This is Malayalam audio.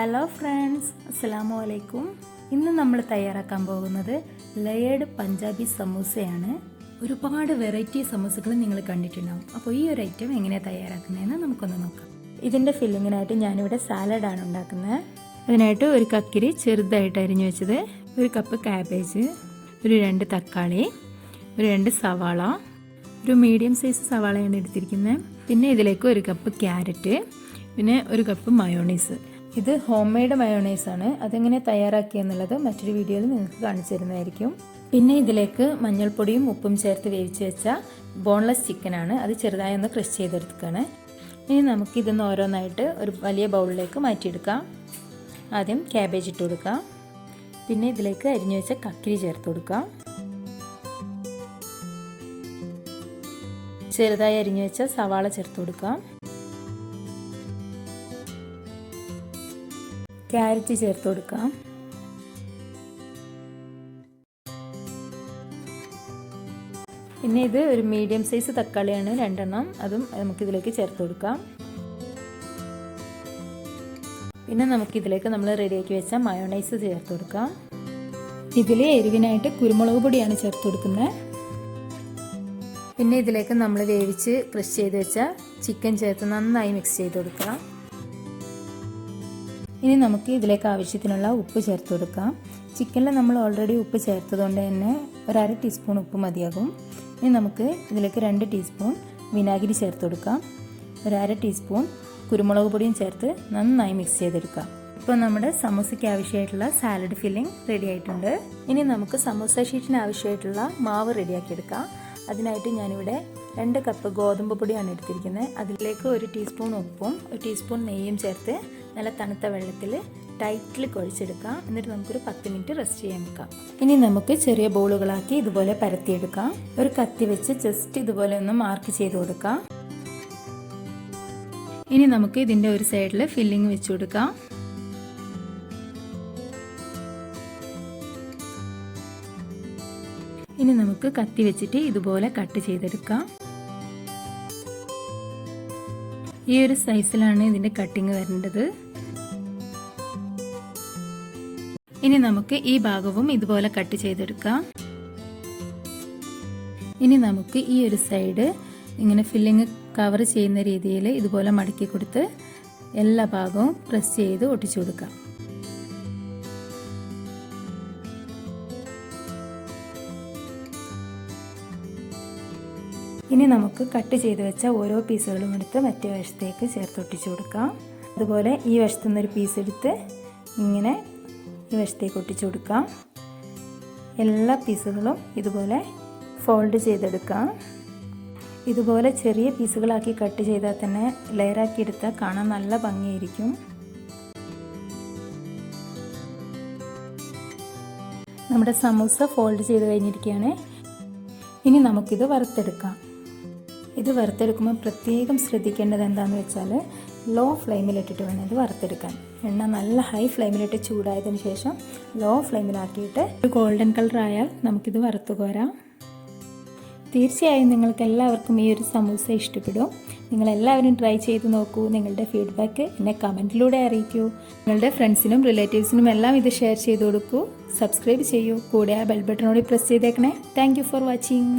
ഹലോ ഫ്രണ്ട്സ്, അസ്സലാമു അലൈക്കും. ഇന്ന് നമ്മൾ തയ്യാറാക്കാൻ പോകുന്നത് ലെയേർഡ് പഞ്ചാബി സമൂസയാണ്. ഒരുപാട് വെറൈറ്റി സമൂസകൾ നിങ്ങൾ കണ്ടിട്ടുണ്ടാവും. അപ്പോൾ ഈ ഒരു ഐറ്റം എങ്ങനെയാണ് തയ്യാറാക്കുന്നതെന്ന് നമുക്കൊന്ന് നോക്കാം. ഇതിൻ്റെ ഫില്ലിങ്ങിനായിട്ട് ഞാനിവിടെ സാലഡാണ് ഉണ്ടാക്കുന്നത്. അതിനായിട്ട് ഒരു കക്കിരി ചെറുതായിട്ട് അരിഞ്ഞു വെച്ചത്, ഒരു കപ്പ് കാബേജ്, ഒരു 2 തക്കാളി, ഒരു 2 സവാള, ഒരു മീഡിയം സൈസ് സവാളയാണ് എടുത്തിരിക്കുന്നത്. പിന്നെ ഇതിലേക്ക് ഒരു കപ്പ് ക്യാരറ്റ്, പിന്നെ ഒരു കപ്പ് മയോണൈസ്. ഇത് ഹോം മെയ്ഡ് മയോണൈസാണ്. അതെങ്ങനെ തയ്യാറാക്കിയെന്നുള്ളത് മറ്റൊരു വീഡിയോയിൽ നിങ്ങൾക്ക് കാണിച്ചു തരുന്നതായിരിക്കും. പിന്നെ ഇതിലേക്ക് മഞ്ഞൾപ്പൊടിയും ഉപ്പും ചേർത്ത് വേവിച്ച് വെച്ച ബോൺലെസ് ചിക്കനാണ്. അത് ചെറുതായി ഒന്ന് ക്രഷ് ചെയ്തെടുക്കുകയാണ്. ഇനി നമുക്കിതൊന്ന് ഓരോന്നായിട്ട് ഒരു വലിയ ബൗളിലേക്ക് മാറ്റിയെടുക്കാം. ആദ്യം ക്യാബേജ് ഇട്ട് കൊടുക്കാം. പിന്നെ ഇതിലേക്ക് അരിഞ്ഞു വെച്ച കക്കിരി ചേർത്ത് കൊടുക്കാം. ചെറുതായി അരിഞ്ഞു വെച്ച സവാള ചേർത്ത് കൊടുക്കാം. ക്യാരറ്റ് ചേർത്ത് കൊടുക്കാം. പിന്നെ ഇത് ഒരു മീഡിയം സൈസ് തക്കാളിയാണ്, 2 എണ്ണം. അതും നമുക്കിതിലേക്ക് ചേർത്ത് കൊടുക്കാം. പിന്നെ നമുക്കിതിലേക്ക് നമ്മൾ റെഡിയാക്കി വെച്ച മയോണൈസ് ചേർത്ത് കൊടുക്കാം. ഇതിൽ എരിവിനായിട്ട് കുരുമുളക് പൊടിയാണ് ചേർത്ത് കൊടുക്കുന്നത്. പിന്നെ ഇതിലേക്ക് നമ്മൾ വേവിച്ച് ക്രഷ് ചെയ്ത് വെച്ച ചിക്കൻ ചേർത്ത് നന്നായി മിക്സ് ചെയ്ത് കൊടുക്കാം. ഇനി നമുക്ക് ഇതിലേക്ക് ആവശ്യത്തിനുള്ള ഉപ്പ് ചേർത്ത് കൊടുക്കാം. ചിക്കനിൽ നമ്മൾ ഓൾറെഡി ഉപ്പ് ചേർത്തതുകൊണ്ട് തന്നെ ഒരു 1/2 ടീസ്പൂൺ ഉപ്പ് മതിയാകും. ഇനി നമുക്ക് ഇതിലേക്ക് 2 ടീസ്പൂൺ വിനാഗിരി ചേർത്ത് കൊടുക്കാം. ഒരു 1/2 ടീസ്പൂൺ കുരുമുളക് പൊടിയും ചേർത്ത് നന്നായി മിക്സ് ചെയ്തെടുക്കാം. ഇപ്പോൾ നമ്മുടെ സമൂസയ്ക്ക് ആവശ്യമായിട്ടുള്ള സാലഡ് ഫില്ലിംഗ് റെഡി ആയിട്ടുണ്ട്. ഇനി നമുക്ക് സമൂസ ഷീറ്റിന് ആവശ്യമായിട്ടുള്ള മാവ് റെഡിയാക്കിയെടുക്കാം. അതിനായിട്ട് ഞാനിവിടെ 2 കപ്പ് ഗോതമ്പ് പൊടിയാണ് എടുത്തിരിക്കുന്നത്. അതിലേക്ക് 1 ടീസ്പൂൺ ഉപ്പും 1 ടീസ്പൂൺ നെയ്യും ചേർത്ത് നല്ല തണുത്ത വെള്ളത്തിൽ ടൈറ്റിൽ കുഴച്ചെടുക്കാം. എന്നിട്ട് നമുക്കൊരു 10 മിനിറ്റ് റെസ്റ്റ് ചെയ്യാൻ വെക്കാം. ഇനി നമുക്ക് ചെറിയ ബോളുകളാക്കി ഇതുപോലെ പരത്തിയെടുക്കാം. ഒരു കത്തി വെച്ച് ജസ്റ്റ് ഇതുപോലെ ഒന്ന് മാർക്ക് ചെയ്ത് കൊടുക്കാം. ഇനി നമുക്ക് ഇതിൻ്റെ ഒരു സൈഡിൽ ഫില്ലിംഗ് വെച്ച് കൊടുക്കാം. ഇനി നമുക്ക് കത്തി വെച്ചിട്ട് ഇതുപോലെ കട്ട് ചെയ്തെടുക്കാം. ഈ ഒരു സൈസിലാണ് ഇതിൻ്റെ കട്ടിങ് വരേണ്ടത്. ഇനി നമുക്ക് ഈ ഭാഗവും ഇതുപോലെ കട്ട് ചെയ്തെടുക്കാം. ഇനി നമുക്ക് ഈ ഒരു സൈഡ് ഇങ്ങനെ ഫില്ലിങ് കവർ ചെയ്യുന്ന രീതിയിൽ ഇതുപോലെ മടക്കി കൊടുത്ത് എല്ലാ ഭാഗവും പ്രസ് ചെയ്ത് ഒട്ടിച്ചു കൊടുക്കാം. ഇനി നമുക്ക് കട്ട് ചെയ്ത് വെച്ച ഓരോ പീസുകളും എടുത്ത് മറ്റേ വശത്തേക്ക് ചേർത്തൊട്ടിച്ചു കൊടുക്കാം. അതുപോലെ ഈ വശത്തു നിന്നൊരു പീസ് എടുത്ത് ഇങ്ങനെ ഈ വശത്തേക്ക് ഒട്ടിച്ചു കൊടുക്കാം. എല്ലാ പീസുകളും ഇതുപോലെ ഫോൾഡ് ചെയ്തെടുക്കാം. ഇതുപോലെ ചെറിയ പീസുകളാക്കി കട്ട് ചെയ്താൽ തന്നെ ലെയറാക്കി എടുത്താൽ കാണാൻ നല്ല ഭംഗിയായിരിക്കും. നമ്മുടെ സമൂസ ഫോൾഡ് ചെയ്ത് കഴിഞ്ഞിരിക്കുകയാണ്. ഇനി നമുക്കിത് വറുത്തെടുക്കാം. ഇത് വറുത്തെടുക്കുമ്പോൾ പ്രത്യേകം ശ്രദ്ധിക്കേണ്ടത് എന്താണെന്ന് വെച്ചാൽ ലോ ഫ്ലെയിമിലിട്ടിട്ട് വേണം ഇത് വറുത്തെടുക്കാൻ. എണ്ണ നല്ല ഹൈ ഫ്ലെയിമിലിട്ട് ചൂടായതിന് ശേഷം ലോ ഫ്ലെയിമിലാക്കിയിട്ട് ഒരു ഗോൾഡൻ കളർ ആയാൽ നമുക്കിത് വറുത്ത് കോരാം. തീർച്ചയായും നിങ്ങൾക്ക് എല്ലാവർക്കും ഈ ഒരു സമൂസ ഇഷ്ടപ്പെടും. നിങ്ങളെല്ലാവരും ട്രൈ ചെയ്ത് നോക്കൂ. നിങ്ങളുടെ ഫീഡ്ബാക്ക് എന്നെ കമൻറ്റിലൂടെ അറിയിക്കൂ. നിങ്ങളുടെ ഫ്രണ്ട്സിനും റിലേറ്റീവ്സിനും എല്ലാം ഇത് ഷെയർ ചെയ്ത് കൊടുക്കൂ. സബ്സ്ക്രൈബ് ചെയ്യൂ. കൂടെ ആ ബെൽ ബട്ടണോട് പ്രസ് ചെയ്തേക്കണേ. Thank you for watching.